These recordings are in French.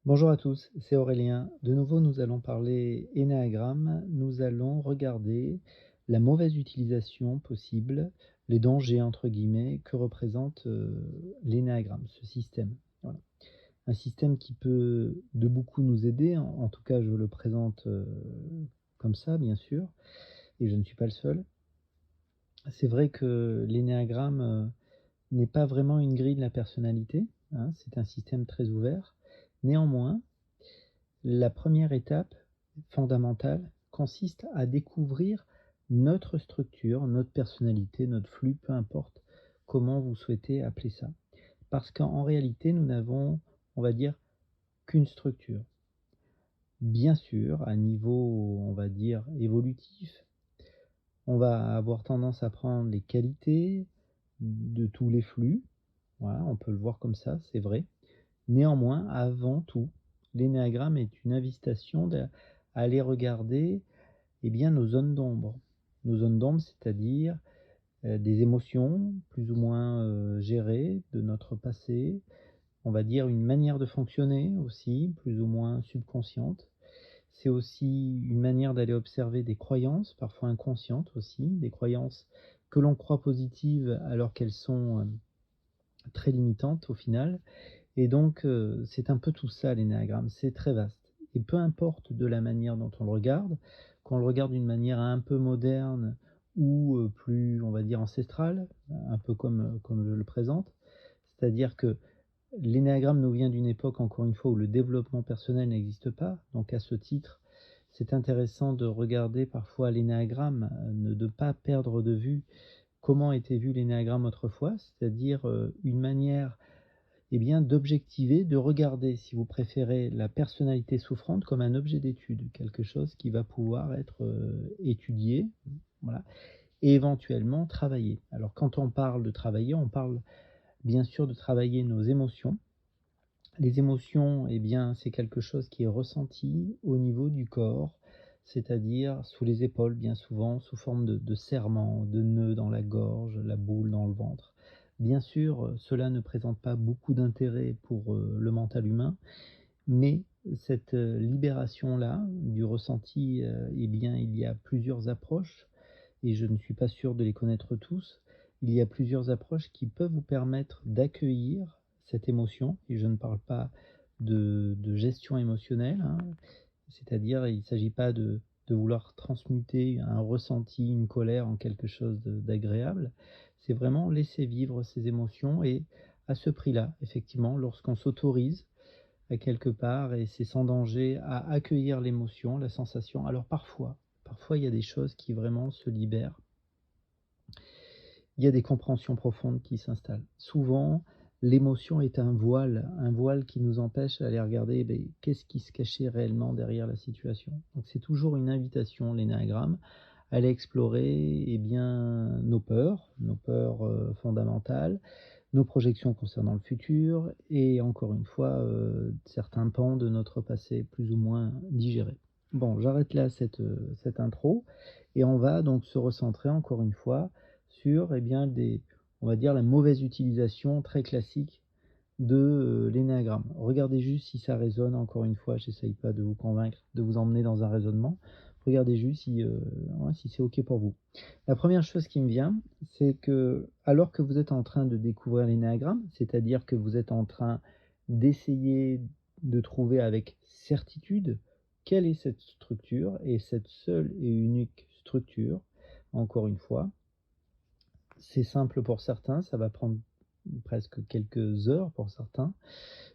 Bonjour à tous, c'est Aurélien. De nouveau, nous allons parler énéagramme. Nous allons regarder la mauvaise utilisation possible, les dangers entre guillemets que représente l'énéagramme, ce système. Voilà. Un système qui peut de beaucoup nous aider, en tout cas je le présente comme ça, bien sûr, et je ne suis pas le seul. C'est vrai que l'énéagramme n'est pas vraiment une grille de la personnalité, hein, c'est un système très ouvert. Néanmoins, la première étape fondamentale consiste à découvrir notre structure, notre personnalité, notre flux, peu importe comment vous souhaitez appeler ça. Parce qu'en réalité, nous n'avons, on va dire, qu'une structure. Bien sûr, à niveau, on va dire, évolutif, on va avoir tendance à prendre les qualités de tous les flux. Voilà, on peut le voir comme ça, c'est vrai. Néanmoins, avant tout, l'énéagramme est une invitation à aller regarder nos zones d'ombre. Nos zones d'ombre, c'est-à-dire des émotions plus ou moins gérées de notre passé, on va dire une manière de fonctionner aussi, plus ou moins subconsciente. C'est aussi une manière d'aller observer des croyances, parfois inconscientes aussi, des croyances que l'on croit positives alors qu'elles sont très limitantes au final. Et donc, c'est un peu tout ça l'énéagramme, c'est très vaste. Et peu importe de la manière dont on le regarde, qu'on le regarde d'une manière un peu moderne ou plus, on va dire, ancestrale, un peu comme je le présente. C'est-à-dire que l'énéagramme nous vient d'une époque, encore une fois, où le développement personnel n'existe pas. Donc à ce titre, c'est intéressant de regarder parfois l'énéagramme, ne de pas perdre de vue comment était vu l'énéagramme autrefois, c'est-à-dire une manière d'objectiver, de regarder, si vous préférez, la personnalité souffrante comme un objet d'étude, quelque chose qui va pouvoir être étudié, voilà, et éventuellement travaillé. Alors quand on parle de travailler, on parle bien sûr de travailler nos émotions. Les émotions, c'est quelque chose qui est ressenti au niveau du corps, c'est-à-dire sous les épaules bien souvent, sous forme de serrements, de nœuds dans la gorge, la boule dans le ventre. Bien sûr, cela ne présente pas beaucoup d'intérêt pour, le mental humain, mais cette, libération-là, du ressenti, il y a plusieurs approches et je ne suis pas sûr de les connaître tous. Il y a plusieurs approches qui peuvent vous permettre d'accueillir cette émotion et je ne parle pas de gestion émotionnelle, hein. C'est-à-dire, il ne s'agit pas de vouloir transmuter un ressenti, une colère en quelque chose d'agréable. C'est vraiment laisser vivre ces émotions et à ce prix-là, effectivement, lorsqu'on s'autorise à quelque part et c'est sans danger à accueillir l'émotion, la sensation. Alors parfois il y a des choses qui vraiment se libèrent. Il y a des compréhensions profondes qui s'installent. Souvent, l'émotion est un voile qui nous empêche d'aller regarder, qu'est-ce qui se cachait réellement derrière la situation. Donc c'est toujours une invitation, l'énéagramme, à aller explorer, nos peurs, fondamentales, nos projections concernant le futur et encore une fois, certains pans de notre passé plus ou moins digérés. Bon, j'arrête là cette intro et on va donc se recentrer encore une fois sur, des on va dire la mauvaise utilisation très classique de, l'énéagramme. Regardez juste si ça résonne, encore une fois, j'essaye pas de vous convaincre, de vous emmener dans un raisonnement. Regardez juste si, ouais, si c'est OK pour vous. La première chose qui me vient, c'est que alors que vous êtes en train de découvrir l'énéagramme, c'est-à-dire que vous êtes en train d'essayer de trouver avec certitude quelle est cette structure et cette seule et unique structure, encore une fois, c'est simple pour certains, ça va prendre presque quelques heures pour certains.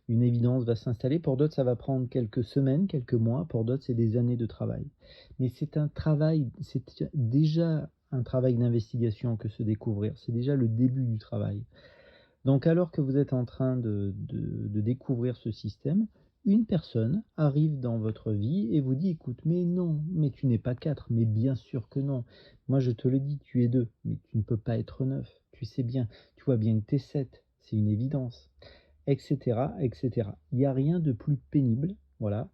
Une évidence va s'installer. Pour d'autres, ça va prendre quelques semaines, quelques mois. Pour d'autres, c'est des années de travail. Mais c'est un travail, c'est déjà un travail d'investigation que se découvrir. C'est déjà le début du travail. Donc, alors que vous êtes en train de découvrir ce système, une personne arrive dans votre vie et vous dit: «Écoute, mais non, mais tu n'es pas 4, mais bien sûr que non. Moi, je te le dis, tu es 2, mais tu ne peux pas être 9. Tu sais bien, tu vois bien que tu es 7, c'est une évidence», et cetera, et cetera. Il y a rien de plus pénible, voilà.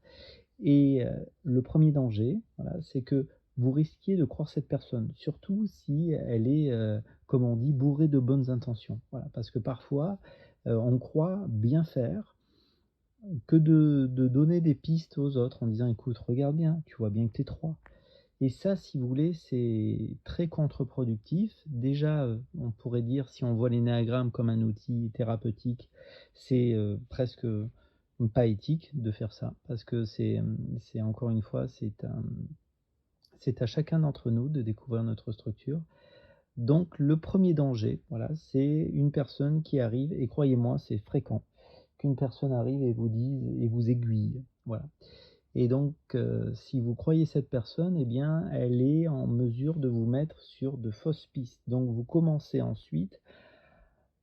Et le premier danger, voilà, c'est que vous risquiez de croire cette personne, surtout si elle est, comme on dit, bourrée de bonnes intentions. Voilà, parce que parfois, on croit bien faire que de donner des pistes aux autres en disant: «Écoute, regarde bien, tu vois bien que tu es 3». Et ça, si vous voulez, c'est très contre-productif. Déjà, on pourrait dire, si on voit l'énéagramme comme un outil thérapeutique, c'est, presque, pas éthique de faire ça parce que c'est encore une fois, c'est à chacun d'entre nous de découvrir notre structure. Donc le premier danger, voilà, c'est une personne qui arrive et croyez-moi, c'est fréquent qu'une personne arrive et vous dise et vous aiguille, voilà. Et donc, si vous croyez cette personne, eh bien, elle est en mesure de vous mettre sur de fausses pistes. Donc vous commencez ensuite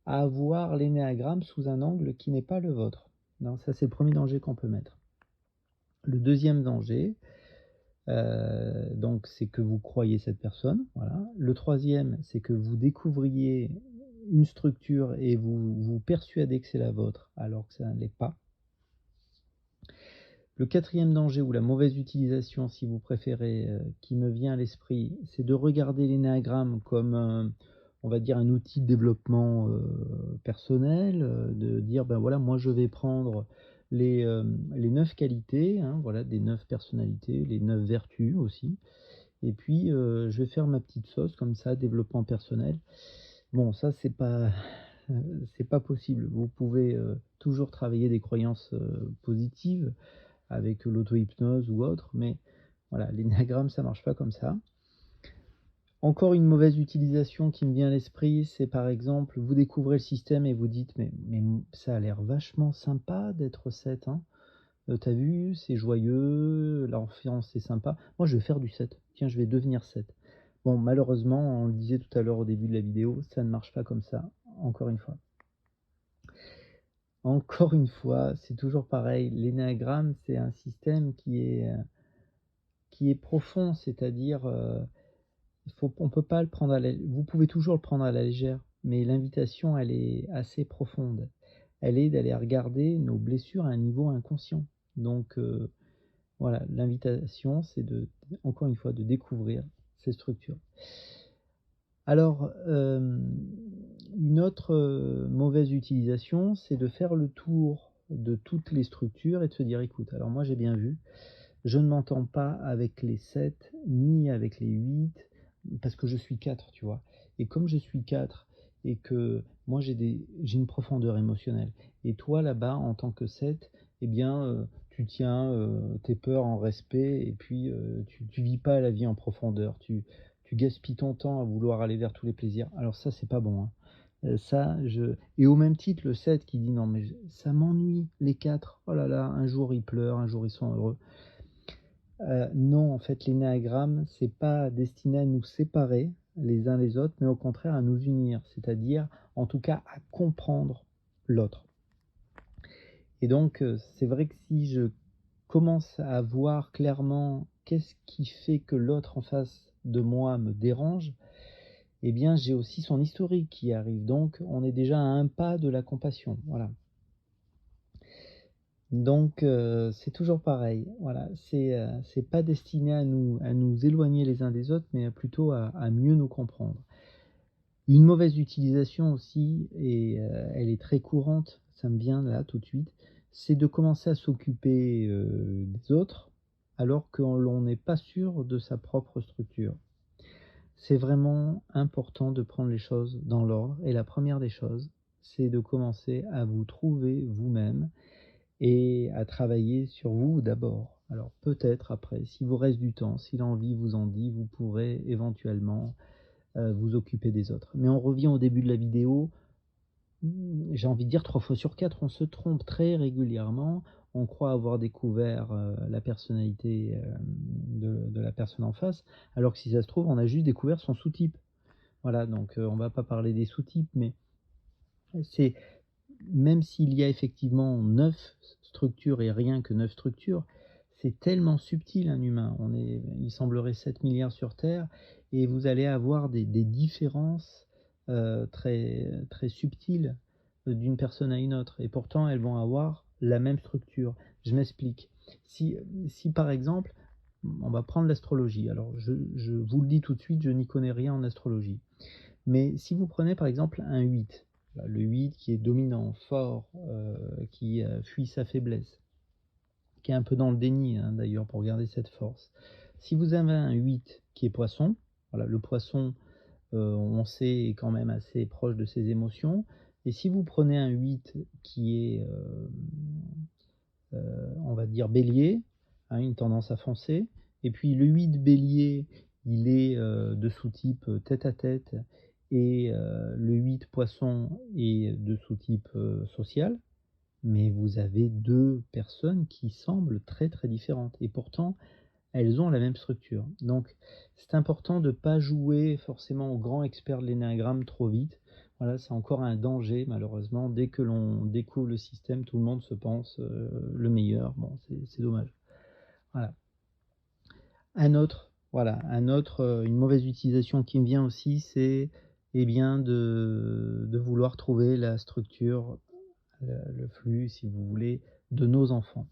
à voir l'énéagramme sous un angle qui n'est pas le vôtre. Non, ça, c'est le premier danger qu'on peut mettre. Le deuxième danger, donc c'est que vous croyez cette personne, voilà. Le troisième, c'est que vous découvriez une structure et vous vous persuadez que c'est la vôtre alors que ça ne l'est pas. Le quatrième danger ou la mauvaise utilisation, si vous préférez, qui me vient à l'esprit, c'est de regarder l'énéagramme comme on va dire un outil de développement, personnel, de dire: «Ben, voilà, moi je vais prendre les 9 qualités, hein, voilà, des 9 personnalités, les 9 vertus aussi et puis, je vais faire ma petite sauce comme ça, développement personnel». Bon, ça c'est pas possible. Vous pouvez, toujours travailler des croyances, positives, avec l'auto-hypnose ou autre, mais voilà, l'énéagramme, ça marche pas comme ça. Encore une mauvaise utilisation qui me vient à l'esprit, c'est par exemple, vous découvrez le système et vous dites: «Mais ça a l'air vachement sympa d'être 7, hein. Tu vu, c'est joyeux, l'ambiance est sympa. Moi, je vais faire du 7. Tiens, je vais devenir 7». Bon, malheureusement, on le disait tout à l'heure au début de la vidéo, ça ne marche pas comme ça, encore une fois. Encore une fois, c'est toujours pareil, l'énéagramme, c'est un système qui est profond, c'est-à-dire, on peut pas le prendre à la vous pouvez toujours le prendre à la légère, mais l'invitation, elle est assez profonde. Elle est d'aller regarder nos blessures à un niveau inconscient. Donc, voilà, l'invitation, c'est encore une fois, de découvrir ces structures. Alors, une autre, mauvaise utilisation, c'est de faire le tour de toutes les structures et de se dire: «Écoute, alors moi j'ai bien vu, je ne m'entends pas avec les 7 ni avec les 8 parce que je suis 4, tu vois? Et comme je suis 4 et que moi j'ai une profondeur émotionnelle et toi là-bas en tant que 7, eh bien, tu tiens, tes peurs en respect et puis, tu vis pas la vie en profondeur. Tu gaspilles ton temps à vouloir aller vers tous les plaisirs. Alors ça, c'est pas bon, hein. Ça je et au même titre le 7 qui dit: «Non mais ça m'ennuie les 4. Oh là là, un jour ils pleurent, un jour ils sont heureux». Non, en fait, l'énéagramme, c'est pas destiné à nous séparer les uns les autres, mais au contraire à nous unir, c'est-à-dire, en tout cas, à comprendre l'autre. Et donc, c'est vrai que si je commence à voir clairement qu'est-ce qui fait que l'autre en face de moi me dérange, eh bien, j'ai aussi son historique qui arrive. Donc, on est déjà à un pas de la compassion, voilà. Donc, c'est toujours pareil, voilà, c'est pas destiné à nous éloigner les uns des autres, mais plutôt à mieux nous comprendre. Une mauvaise utilisation aussi et elle est très courante, ça me vient là tout de suite, c'est de commencer à s'occuper, des autres, alors que l'on n'est pas sûr de sa propre structure. C'est vraiment important de prendre les choses dans l'ordre et la première des choses, c'est de commencer à vous trouver vous-même et à travailler sur vous d'abord. Alors peut-être après, s'il vous reste du temps, si l'envie vous en dit, vous pourrez éventuellement, vous occuper des autres. Mais on revient au début de la vidéo, j'ai envie de dire 3 fois sur 4, on se trompe très régulièrement. On croit avoir découvert, la personnalité, de la personne en face, alors que si ça se trouve, on a juste découvert son sous-type. Voilà, donc on va pas parler des sous-types, mais c'est même s'il y a effectivement 9 structures et rien que 9 structures, c'est tellement subtil un humain. Il semblerait 7 milliards sur terre et vous allez avoir des différences, très très subtiles, d'une personne à une autre et pourtant elles vont avoir la même structure. Je m'explique. Si par exemple, on va prendre l'astrologie. Alors je vous le dis tout de suite, je n'y connais rien en astrologie. Mais si vous prenez par exemple un 8. Voilà, le 8 qui est dominant, fort, qui fuit sa faiblesse, qui est un peu dans le déni, hein, d'ailleurs, pour garder cette force. Si vous avez un 8 qui est poisson, voilà, le poisson, on sait, est quand même assez proche de ses émotions. Et si vous prenez un 8 qui est, on va dire bélier, hein, une tendance à foncer, et puis le 8 bélier, il est de sous-type tête à tête, et le 8 poisson est de sous-type social, mais vous avez deux personnes qui semblent très très différentes, et pourtant elles ont la même structure. Donc c'est important de ne pas jouer forcément au grand expert de l'énéagramme trop vite. Voilà, c'est encore un danger malheureusement. Dès que l'on découvre le système, tout le monde se pense le meilleur. Bon, c'est dommage. Voilà. Une mauvaise utilisation qui me vient aussi, c'est eh bien de vouloir trouver la structure, le flux, si vous voulez, de nos enfants.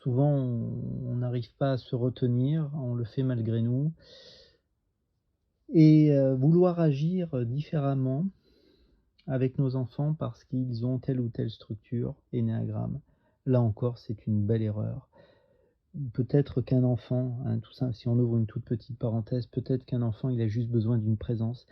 Souvent, on n'arrive pas à se retenir, on le fait malgré nous, et vouloir agir différemment avec nos enfants parce qu'ils ont telle ou telle structure, énéagramme, là encore, c'est une belle erreur. Peut-être qu'un enfant, hein, tout ça, si on ouvre une toute petite parenthèse, peut-être qu'un enfant, il a juste besoin d'une présence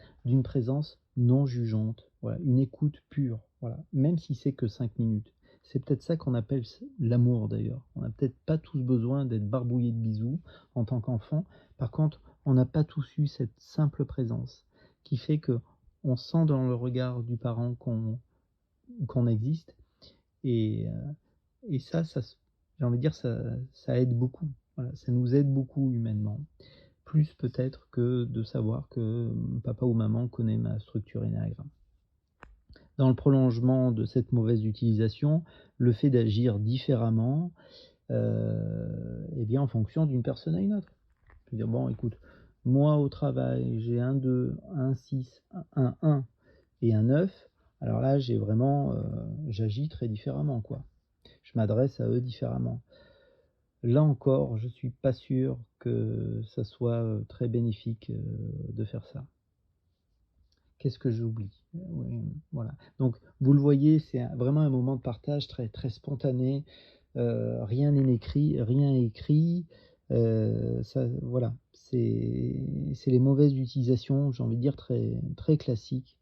non jugeante, voilà, une écoute pure, voilà, même si c'est que 5 minutes. C'est peut-être ça qu'on appelle l'amour d'ailleurs. On n'a peut-être pas tous besoin d'être barbouillés de bisous en tant qu'enfant. Par contre, on n'a pas tous eu cette simple présence qui fait que on sent dans le regard du parent qu'on existe, et ça, j'ai envie de dire, ça aide beaucoup. Voilà, ça nous aide beaucoup humainement. Plus peut-être que de savoir que papa ou maman connaît ma structure énéagramme. Dans le prolongement de cette mauvaise utilisation, le fait d'agir différemment, eh bien en fonction d'une personne à une autre. Je veux dire, bon, écoute, moi au travail, j'ai un 2, un 6, un 1 et un 9. Alors là, j'ai vraiment, j'agis très différemment, quoi. Je m'adresse à eux différemment. Là encore, je suis pas sûr que ça soit très bénéfique de faire ça. Qu'est-ce que j'oublie? Oui, voilà. Donc, vous le voyez, c'est vraiment un moment de partage très, très spontané. Rien n'est écrit, rien n'est écrit. Ça, voilà, c'est les mauvaises utilisations, j'ai envie de dire très, très classiques.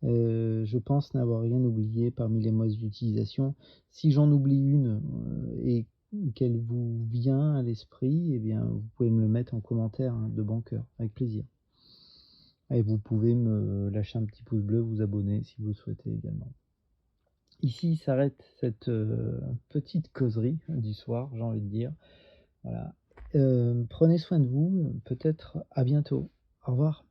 Je pense n'avoir rien oublié parmi les mauvaises utilisations. Si j'en oublie une et qu'elle vous vient à l'esprit, eh bien, vous pouvez me le mettre en commentaire, hein, de bon cœur, avec plaisir. Et vous pouvez me lâcher un petit pouce bleu, vous abonner si vous le souhaitez également. Ici s'arrête cette petite causerie du soir, j'ai envie de dire. Voilà. Prenez soin de vous, peut-être à bientôt. Au revoir.